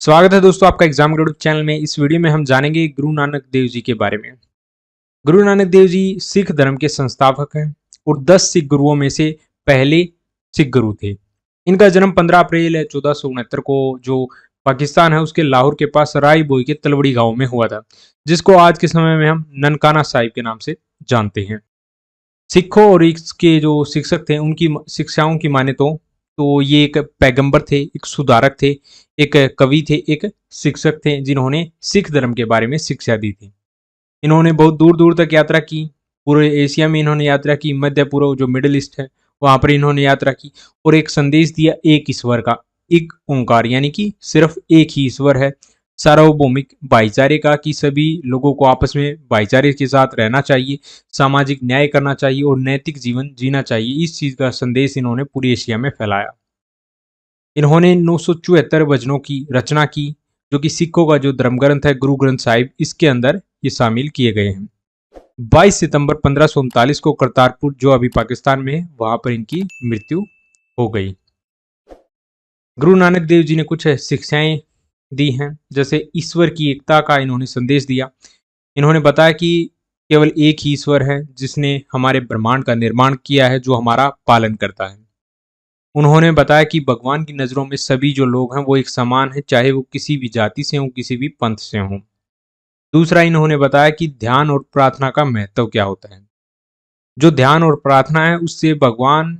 स्वागत है दोस्तों आपका एग्जाम यूट्यूब चैनल में। इस वीडियो में हम जानेंगे गुरु नानक देव जी के बारे में। गुरु नानक देव जी सिख धर्म के संस्थापक हैं और 10 सिख गुरुओं में से पहले सिख गुरु थे। इनका जन्म 15 अप्रैल 1469 को जो पाकिस्तान है उसके लाहौर के पास राय बोई के तलवड़ी गांव में हुआ था, जिसको आज के समय में हम ननकाना साहिब के नाम से जानते हैं। सिखों और इसके जो शिक्षक थे उनकी शिक्षाओं की माने तो ये एक पैगंबर थे, एक सुधारक थे, एक कवि थे, एक शिक्षक थे जिन्होंने सिख धर्म के बारे में शिक्षा दी थी। इन्होंने बहुत दूर दूर तक यात्रा की। पूरे एशिया में इन्होंने यात्रा की, मध्य पूर्व जो मिडिल ईस्ट है वहां पर इन्होंने यात्रा की और एक संदेश दिया एक ईश्वर का, एक ओंकार, यानी कि सिर्फ एक ही ईश्वर है, सार्वभौमिक भाईचारे का, कि सभी लोगों को आपस में भाईचारे के साथ रहना चाहिए, सामाजिक न्याय करना चाहिए और नैतिक जीवन जीना चाहिए। इस चीज का संदेश इन्होंने पूरी एशिया में फैलाया। इन्होंने 974 वचनों की रचना की, जो कि सिखों का जो धर्म ग्रंथ है गुरु ग्रंथ साहिब, इसके अंदर ये शामिल किए गए हैं। 22 सितंबर 1539 को करतारपुर, जो अभी पाकिस्तान में है, वहां पर इनकी मृत्यु हो गई। गुरु नानक देव जी ने कुछ शिक्षाएं दी हैं, जैसे ईश्वर की एकता का इन्होंने संदेश दिया। इन्होंने बताया कि केवल एक ही ईश्वर है जिसने हमारे ब्रह्मांड का निर्माण किया है, जो हमारा पालन करता है। उन्होंने बताया कि भगवान की नज़रों में सभी जो लोग हैं वो एक समान है, चाहे वो किसी भी जाति से हों, किसी भी पंथ से हों। दूसरा, इन्होंने बताया कि ध्यान और प्रार्थना का महत्व क्या होता है। जो ध्यान और प्रार्थना है उससे भगवान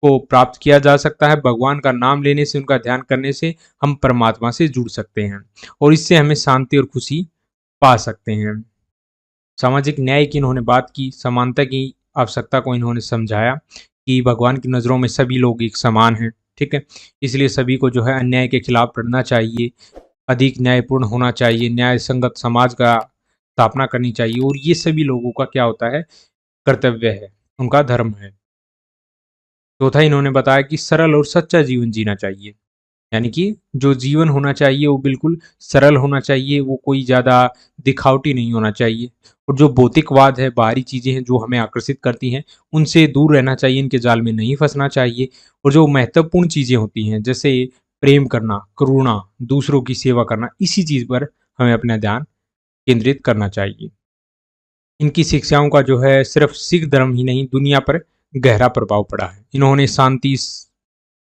को प्राप्त किया जा सकता है। भगवान का नाम लेने से, उनका ध्यान करने से हम परमात्मा से जुड़ सकते हैं और इससे हमें शांति और खुशी पा सकते हैं। सामाजिक न्याय की इन्होंने बात की, समानता की आवश्यकता को इन्होंने समझाया कि भगवान की नज़रों में सभी लोग एक समान हैं, ठीक है। इसलिए सभी को जो है अन्याय के खिलाफ लड़ना चाहिए, अधिक न्यायपूर्ण होना चाहिए, न्याय संगत समाज का स्थापना करनी चाहिए और ये सभी लोगों का क्या होता है, कर्तव्य है, उनका धर्म है। चौथा, इन्होंने बताया कि सरल और सच्चा जीवन जीना चाहिए, यानी कि जो जीवन होना चाहिए वो बिल्कुल सरल होना चाहिए, वो कोई ज़्यादा दिखावटी नहीं होना चाहिए। और जो भौतिकवाद है, बाहरी चीज़ें हैं जो हमें आकर्षित करती हैं, उनसे दूर रहना चाहिए, इनके जाल में नहीं फंसना चाहिए। और जो महत्वपूर्ण चीज़ें होती हैं, जैसे प्रेम करना, करुणा, दूसरों की सेवा करना, इसी चीज़ पर हमें अपना ध्यान केंद्रित करना चाहिए। इनकी शिक्षाओं का जो है सिर्फ सिख धर्म ही नहीं, दुनिया पर गहरा प्रभाव पड़ा है। इन्होंने शांति,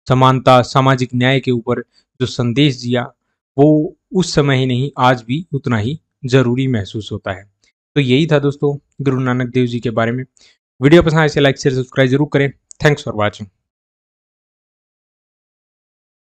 समानता, सामाजिक न्याय के ऊपर जो संदेश दिया वो उस समय ही नहीं, आज भी उतना ही जरूरी महसूस होता है। तो यही था दोस्तों गुरु नानक देव जी के बारे में। वीडियो पसंद आए इसे लाइक शेयर सब्सक्राइब जरूर करें। Thanks for watching.